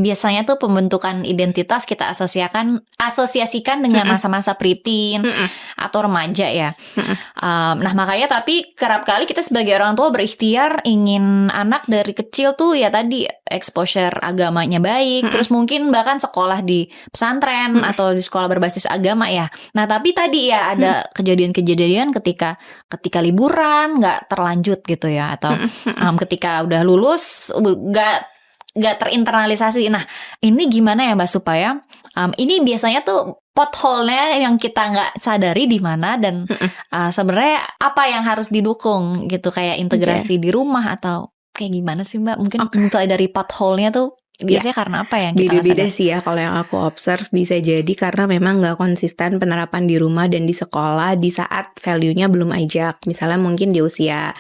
biasanya tuh pembentukan identitas kita asosiasikan dengan masa-masa preteen atau remaja ya. Nah makanya tapi kerap kali kita sebagai orang tua berikhtiar ingin anak dari kecil tuh ya tadi exposure agamanya baik, terus mungkin bahkan sekolah di pesantren atau di sekolah berbasis agama ya. Nah tapi tadi ya ada kejadian-kejadian ketika liburan nggak terlanjut gitu ya, atau ketika udah lulus nggak terinternalisasi. Nah ini gimana ya Mbak supaya ini biasanya tuh pothole-nya yang kita nggak sadari di mana, dan sebenarnya apa yang harus didukung gitu, kayak integrasi di rumah atau kayak gimana sih Mbak? Mungkin mulai dari pothole-nya tuh biasanya karena apa yang kita beda-beda sih ya. Kalau yang aku observe bisa jadi karena memang nggak konsisten penerapan di rumah dan di sekolah di saat value-nya belum ajak. Misalnya mungkin di usia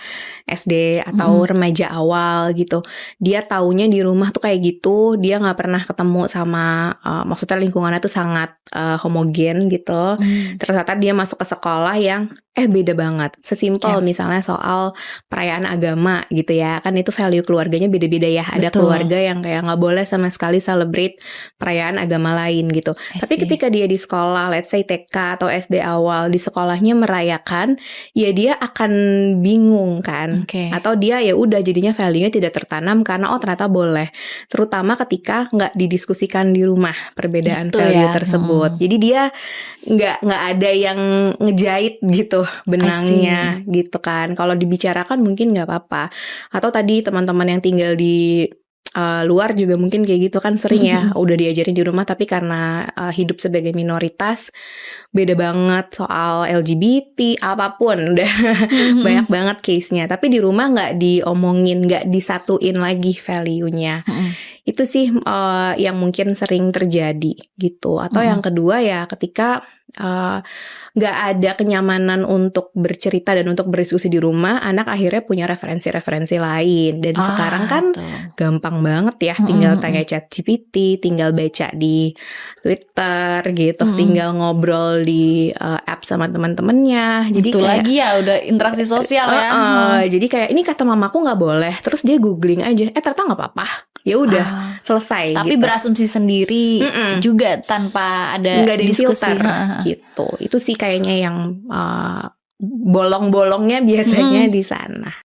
SD atau remaja awal gitu, dia taunya di rumah tuh kayak gitu, dia nggak pernah ketemu sama maksudnya lingkungannya tuh sangat homogen gitu. Ternyata dia masuk ke sekolah yang beda banget. Sesimpel misalnya soal perayaan agama gitu ya, kan itu value keluarganya beda-beda ya. Ada keluarga yang kayak nggak boleh sama sekali celebrate perayaan agama lain gitu. Tapi ketika dia di sekolah, let's say TK atau SD awal, di sekolahnya merayakan, ya dia akan bingung kan. Atau dia ya udah jadinya value-nya tidak tertanam karena ternyata boleh. Terutama ketika nggak didiskusikan di rumah perbedaan value tersebut. Jadi dia nggak ada yang ngejahit gitu benangnya gitu kan. Kalau dibicarakan mungkin nggak apa-apa. Atau tadi teman-teman yang tinggal di luar juga mungkin kayak gitu kan sering ya, udah diajarin di rumah tapi karena hidup sebagai minoritas beda banget soal LGBT apapun, udah banyak banget case-nya. Tapi di rumah nggak diomongin, nggak disatuin lagi value-nya. Itu sih yang mungkin sering terjadi gitu. Atau yang kedua ya ketika nggak ada kenyamanan untuk bercerita dan untuk berdiskusi di rumah, anak akhirnya punya referensi-referensi lain. Dan sekarang kan gampang banget ya, tinggal tanya ChatGPT, tinggal baca di Twitter gitu, tinggal ngobrol di app sama teman-temannya. Jadi itu kayak, lagi ya udah interaksi sosial ya. Jadi kayak ini kata mamaku nggak boleh, terus dia googling aja, ternyata nggak apa-apa. Ya udah selesai. Tapi gitu. Berasumsi sendiri juga tanpa ada nggak ada diskusi filter gitu. Itu sih kayaknya yang bolong-bolongnya biasanya di sana.